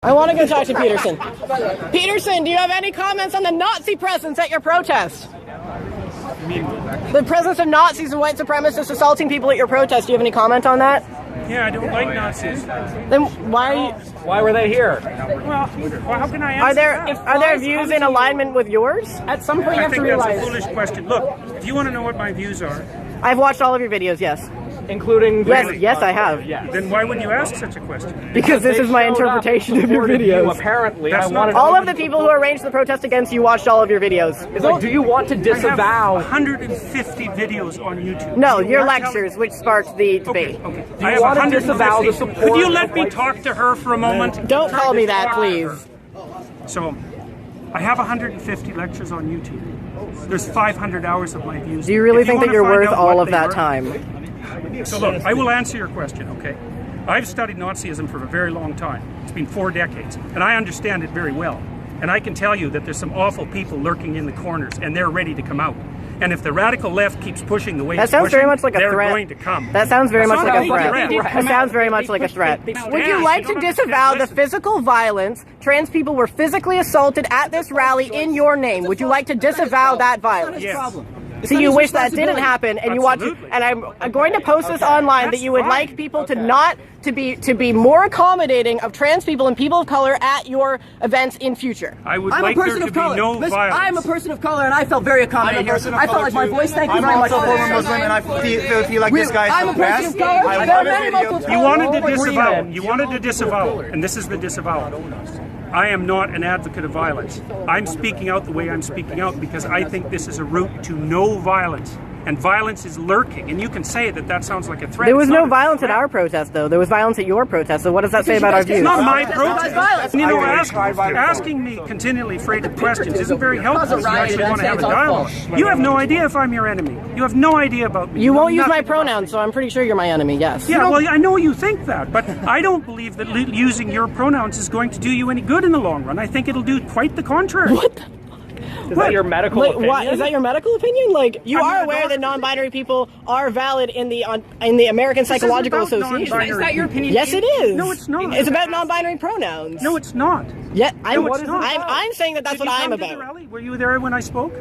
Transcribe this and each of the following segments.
I want to go talk to Peterson. Peterson, do you have any comments on the Nazi presence at your protest? The presence of Nazis and white supremacists assaulting people at your protest. Do you have any comment on that? Yeah, I don't like Nazis. Then why are you... Why were they here? Well, how can I answer Are there views in alignment with yours? At some point you have to realize... That's a foolish question. Look, if you want to know what my views are... I've watched all of your videos, yes. Including... Yes, I have. Yes. Then why would you ask such a question? Because this is my interpretation of your videos. Apparently, all of the people who arranged the protest against you watched all of your videos. It's like, do you want to disavow... I have 150 videos on YouTube. No, your lectures, which sparked the debate. Okay. Do you want to disavow the support... Could you let me talk to her for a moment? Don't call me that, please. So, I have 150 lectures on YouTube. There's 500 hours of my views. Do you really think that you're worth all of that time? So look, I will answer your question, okay? I've studied Nazism for a very long time. It's been 4 decades, and I understand it very well. And I can tell you that there's some awful people lurking in the corners, and they're ready to come out. And if the radical left keeps pushing the way that sounds very much like a threat. They're going to come. That sounds very much like a threat. That sounds very much like a threat. Would you like to disavow the physical violence? Trans people were physically assaulted at this rally in your name. Would you like to disavow that violence? Yes. So you wish that didn't happen, and you want to, and I'm going to post this online that you would like people to not to be more accommodating of trans people and people of color at your events in future. I would like there to be no violence. I'm a person of color, and I felt very accommodating here. I felt like my voice. Thank you very much. I'm also a former Muslim, and I feel like this guy I'm a person of color. I There are many Muslims. You wanted to disavow. You wanted to disavow, and this is the disavowal. I am not an advocate of violence. I'm speaking out the way I'm speaking out because I think this is a route to no violence. And violence is lurking. And you can say that that sounds like a threat. There was no violence at our protest, though. There was violence at your protest. So what does that say about our views? It's not my protest. You know, asking me continually freighted questions isn't very helpful if you actually want to have a dialogue. You have no idea if I'm your enemy. You have no idea about me. You won't use my pronouns, so I'm pretty sure you're my enemy, yes. Yeah, well, I know you think that, but I don't believe that using your pronouns is going to do you any good in the long run. I think it'll do quite the contrary. What the? Is that your medical opinion? What, is that your medical opinion? Like, you are aware that non-binary people are valid in the American Psychological Association. Is that your opinion? Yes, it is. No, it's not. It's about non-binary pronouns. No, it's not. Yeah, I'm saying that that's what I'm about. Were you there when I spoke?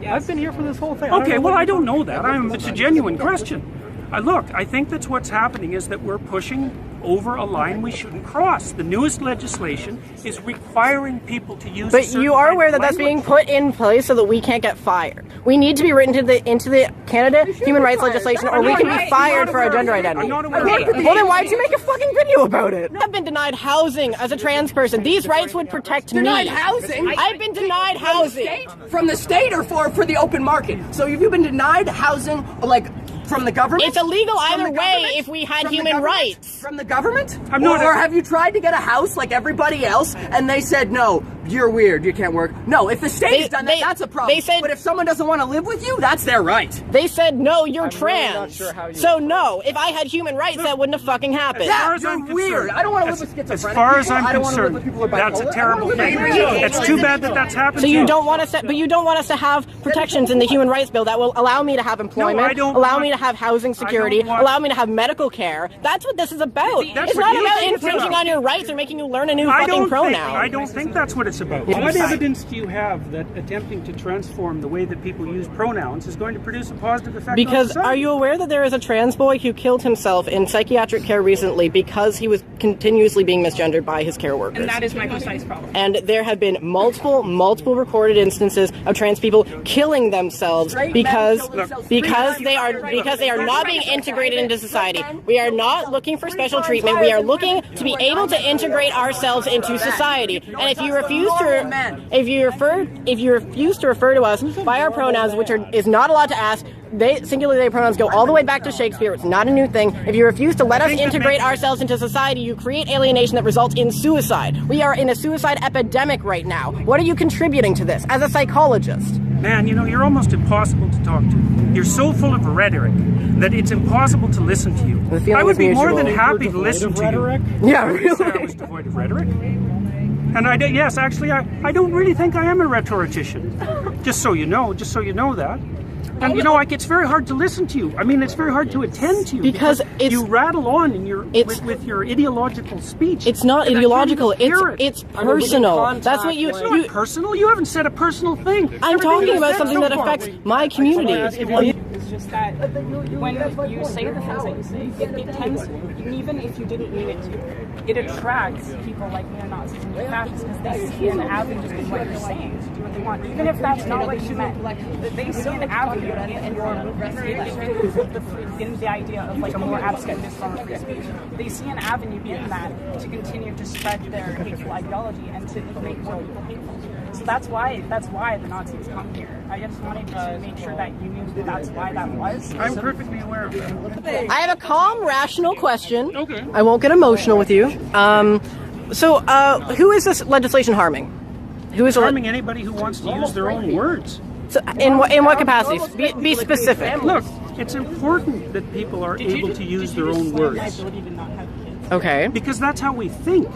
I've been here for this whole thing. Okay, well, I don't know that. It's a genuine question. Look, I think that's what's happening is that we're pushing over a line we shouldn't cross. The newest legislation is requiring people to use. But you are aware that that's being put in place so that we can't get fired. We need to be written into the Canada human rights legislation, or we can be fired for our gender identity. Well, then why'd you make a fucking video about it? I've been denied housing as a trans person. These rights would protect me. Denied housing? I've been denied housing. From the state or for the open market? So have you been denied housing, like, from the government? It's illegal either way if we had human rights. From the government? Or have you tried to get a house like everybody else and they said, no, you're weird, you can't work? No, if the state's done that, that's a problem. But if someone doesn't want to live with you, that's their right. They said, no, you're trans. Really not sure so no, if I had human rights, that wouldn't have fucking happened. You're weird. I don't want to live with schizophrenic As far as I'm concerned, that's a terrible thing. It's too bad that that's happened. So you don't want us to, but you don't want us to have protections in the human rights bill that will allow me to have employment, allow me to have housing security, allow me to have medical care. That's what this is about. It's not about infringing on your rights or making you learn a new fucking pronoun. I don't think that's what it's about. What evidence do you have that attempting to transform the way that people use pronouns is going to produce a positive effect on society? Are you aware that there is a trans boy who killed himself in psychiatric care recently because he was continuously being misgendered by his care workers? And that is my precise problem. And there have been multiple recorded instances of trans people killing themselves because they are not being integrated into society. We are not looking for special treatment. We are looking to be able to integrate ourselves into society. And if you refuse to refer to us by our pronouns, which is not allowed to ask, singular they pronouns go all the way back to Shakespeare. It's not a new thing. If you refuse to let us integrate ourselves into society, you create alienation that results in suicide. We are in a suicide epidemic right now. What are you contributing to this as a psychologist? Man, you know, you're almost impossible to talk to. You're so full of rhetoric that it's impossible to listen to you. I would be more than happy to listen to you. Yeah, really? I was devoid of rhetoric. And I don't really think I am a rhetorician. Just so you know that. And you know, like, it's very hard to listen to you. I mean, it's very hard to attend to you because you rattle on in your with your ideological speech. It's not ideological. It's personal. That's what It's not personal. You haven't said a personal thing. I'm talking about something that affects my community. It's just that when you say the things that you say, it tends, even if you didn't mean it to, it attracts people like neo-Nazis and fascists because they see an avenue in what you're saying to do what they want. Even if that's not what you meant, they see an avenue in the idea of like a more abstract form of free speech. They see an avenue in that to continue to spread their hateful ideology and to make more people hateful. So that's why the Nazis come here. I just wanted to make sure that you knew that that's why that was. I'm perfectly aware of that. I have a calm, rational question. Okay. I won't get emotional with you. So who is this legislation harming? Who is harming anybody who wants to use their own words? So in what capacities? Be specific. Look, it's important that people are able to use their own words. Okay. Because that's how we think.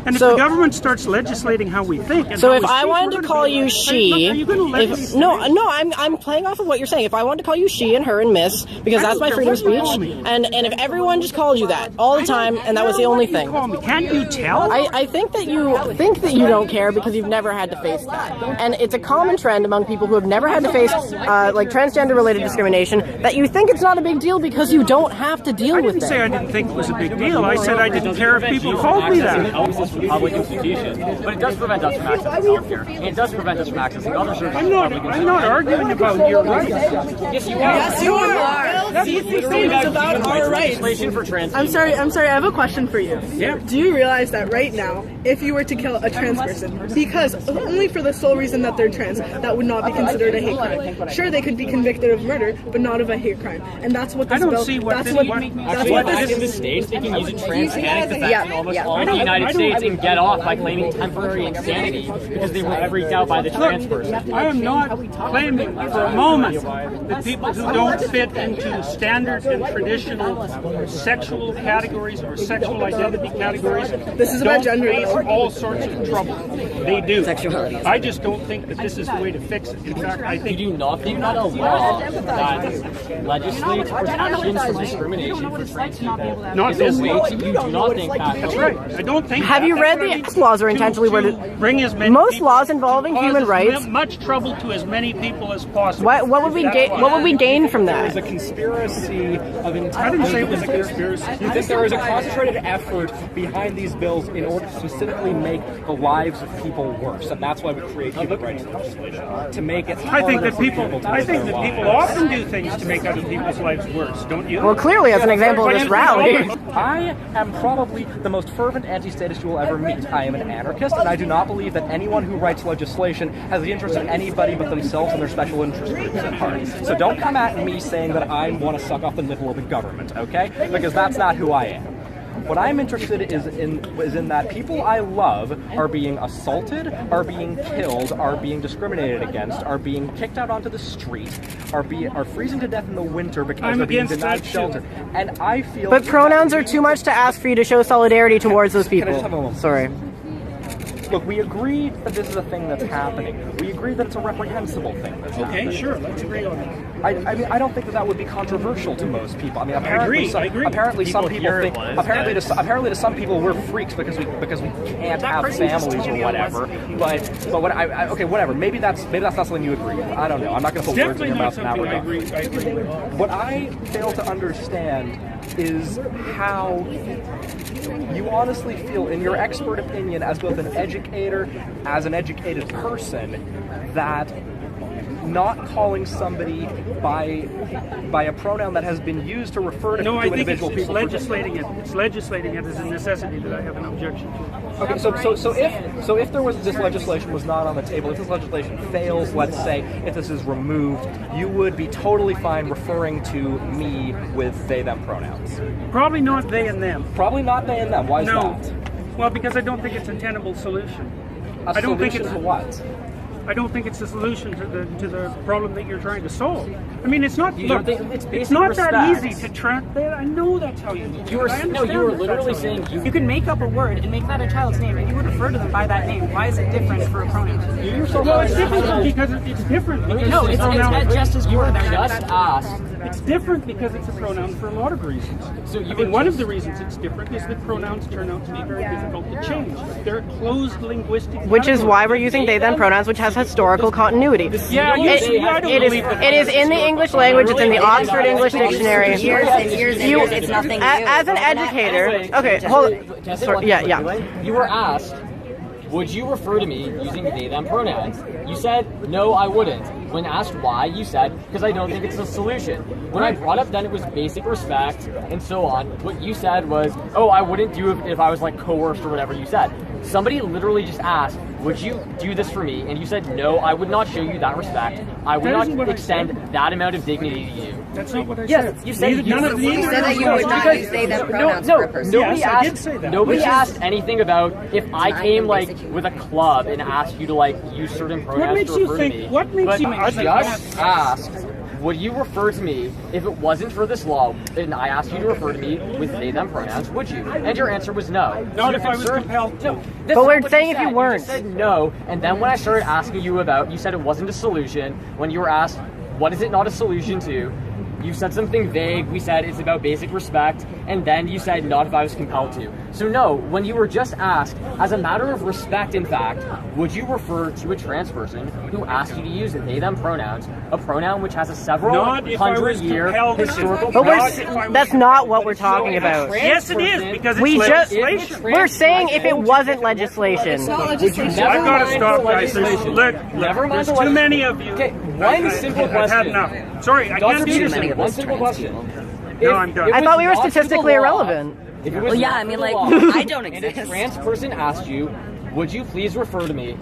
And if the government starts legislating how we think, and so if I wanted to call you she, are you going to let me no, I'm playing off of what you're saying. If I wanted to call you she and her and miss, because that's my freedom of speech, and if everyone just called you that all the time, and that was the only thing, can't you tell? I think that you don't care because you've never had to face that, and it's a common trend among people who have never had to face like transgender-related discrimination that you think it's not a big deal because you don't have to deal with it. I didn't say I didn't think it was a big deal. I said I didn't care if people called me that. Public institutions, but it does prevent us from accessing healthcare. It does prevent us from accessing other services. I'm not arguing about your rights. Yes, you are. Yes, you are. These statements about our rights. For trans I'm sorry. I have a question for you. Yeah. Do you realize that right now, if you were to kill a trans person, because only for the sole reason that they're trans, that would not be considered a hate crime. Sure, they could be convicted of murder, but not of a hate crime. And that's what this bill. in the States, they can use a trans panic attack in almost all the United States and get off by claiming temporary insanity because they were freaked out by the trans person. I am not claiming for a moment that people who don't fit into standard and traditional sexual categories or sexual identity categories about gender, face all sorts of trouble. They do. Sexuality. I just don't think that this is the way to fix it. In fact, I think You do not think that a law that legislates protections from discrimination for trans people not is a way to, you do not think that. That's right. I don't think. Have you read the laws are intentionally worded? Bring as many Most people, laws involving human rights. as much trouble to as many people as possible. What would we gain from There's that? a conspiracy of intent. I didn't say it was a conspiracy. You think there is a concentrated effort behind these bills in order to specifically make the lives of people worse, and that's why we create human rights legislation to make it. I think that harder for people. to I live think their that people lives. often do things to make other people's lives worse. Don't you? Well, clearly, as an example of this rally. I am probably the most fervent anti-statist you will ever meet. I am an anarchist, and I do not believe that anyone who writes legislation has the interest of anybody but themselves and their special interest groups at heart. So don't come at me saying that I want to suck off the nipple of the government, okay? Because that's not who I am. What I'm interested is in that people I love are being assaulted, are being killed, are being discriminated against, are being kicked out onto the street, are freezing to death in the winter because they're being denied shelter. And I feel. But pronouns are too much to ask for you to show solidarity towards those Can I just people. have a moment? Sorry. Look, we agree that this is a thing that's happening. We agree that it's a reprehensible thing that's happening. Okay, sure. Let's agree on that. I mean, I don't think that would be controversial to most people. I mean, I agree. apparently some people think. Apparently to some people we're freaks because we can't have families or whatever. But what okay, whatever. Maybe that's not something you agree with. I don't know. I'm not going to put words in your mouth in that regard. I agree with. What I fail to understand is how you honestly feel, in your expert opinion, as both an educator, as an educated person, that not calling somebody by a pronoun that has been used to refer to individual people. Legislating it. It's legislating it as a necessity that I have an objection to. Okay, so if there was this legislation was not on the table, if this legislation fails, let's say, if this is removed, you would be totally fine referring to me with they them pronouns. Probably not they and them. Probably not they and them. Why is No. that? Well, because I don't think it's a tenable solution. I don't think it's what. I don't think it's a solution to the problem that you're trying to solve. I mean, it's not. Look, it's not that easy to track that. I know that's how you. You were literally saying you can make up a word and make that a child's name, and you would refer to them by that name. Why is it different for a pronoun? Well, it's different because it's different. No, it's just as you were just asked. It's different because it's a pronoun for a lot of reasons. So one of the reasons it's different is that pronouns turn out to be very difficult to change. They're closed linguistic. Which is why we're using they them pronouns, which has historical continuity. Yeah, it is in the English language. It's in the Oxford English Dictionary. It's nothing new. As an educator, okay, hold on. Sorry, yeah. You were asked, would you refer to me using they them pronouns? You said, no, I wouldn't. When asked why, you said, because I don't think it's a solution. When I brought up then it was basic respect and so on, what you said was, oh, I wouldn't do it if I was like coerced or whatever you said. Somebody literally just asked, would you do this for me? And you said, no, I would not show you that respect. I would not extend that amount of dignity to you. That's not what I said. Yes, you said you said that you would not use they them pronouns for a person. Nobody I did say that. Nobody asked anything about if I came like with a club and asked you to like use certain pronouns to refer to me. What makes you I just asked, would you refer to me if it wasn't for this law and I asked you to refer to me with they them pronouns, would you? And your answer was no. Not if I was compelled to. But we're saying if you weren't. You said no, and then when I started asking you about, you said it wasn't a solution. When you were asked, what is it not a solution to? You said something vague. We said it's about basic respect, and then you said not if I was compelled to. So no, when you were just asked, as a matter of respect, in fact, would you refer to a trans person who asked you to use they them pronouns, a pronoun which has a several hundred-year historical? But that's not what we're talking about. Yes, it is because it's legislation. We're saying if it wasn't legislation. I've got to stop, guys. Look, there's too many of you. Okay, one simple question. I've had enough. Sorry, I can't do this. One simple question. No, I'm done. I thought we were statistically irrelevant. Well, yeah, I mean, like, I don't exist. And a trans person asked you, would you please refer to me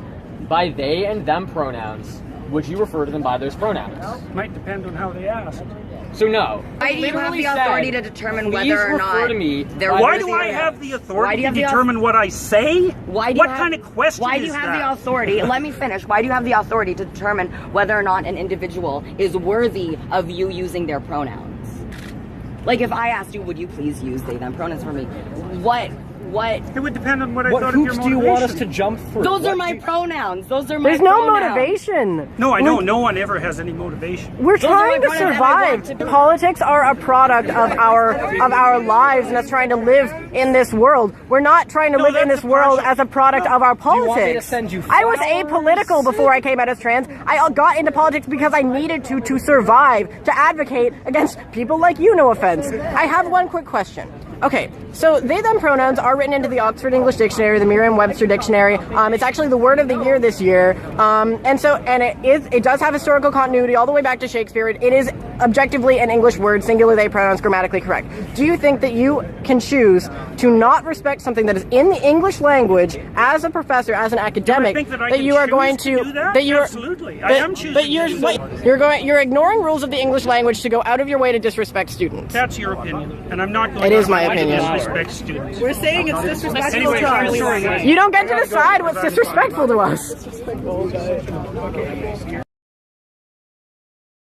by they and them pronouns? Would you refer to them by those pronouns? Might depend on how they asked. So no. Why do you have the authority to determine whether or not... Why do I have the authority to determine what I say? What kind of question is that? Why do you have the authority? Let me finish. Why do you have the authority to determine whether or not an individual is worthy of you using their pronouns? Like, if I asked you, would you please use they them pronouns for me? What? It would depend on what I thought of your motivation. What hoops do you want us to jump through? Those are my pronouns. Those are my There's pronouns. no motivation. No, I know. No one ever has any motivation. We're trying to survive. Politics are a product of our lives and us trying to live in this world. We're not trying to live in this world as a product of our politics. I was apolitical before I came out as trans. I got into politics because I needed to survive, to advocate against people like you, no offense. I have one quick question. Okay, so they them pronouns are written into the Oxford English Dictionary, the Merriam-Webster Dictionary. It's actually the word of the year this year, and it does have historical continuity all the way back to Shakespeare. It is objectively an English word, singular they pronouns, grammatically correct. Do you think that you can choose to not respect something that is in the English language as a professor, as an academic, that you are going to Absolutely, I am choosing. But you're ignoring rules of the English language to go out of your way to disrespect students. That's your opinion, and I'm not going It is my opinion. disrespect students. We're saying it's disrespectful Anyway, to I'm us. sorry. You don't get to decide what's disrespectful to us.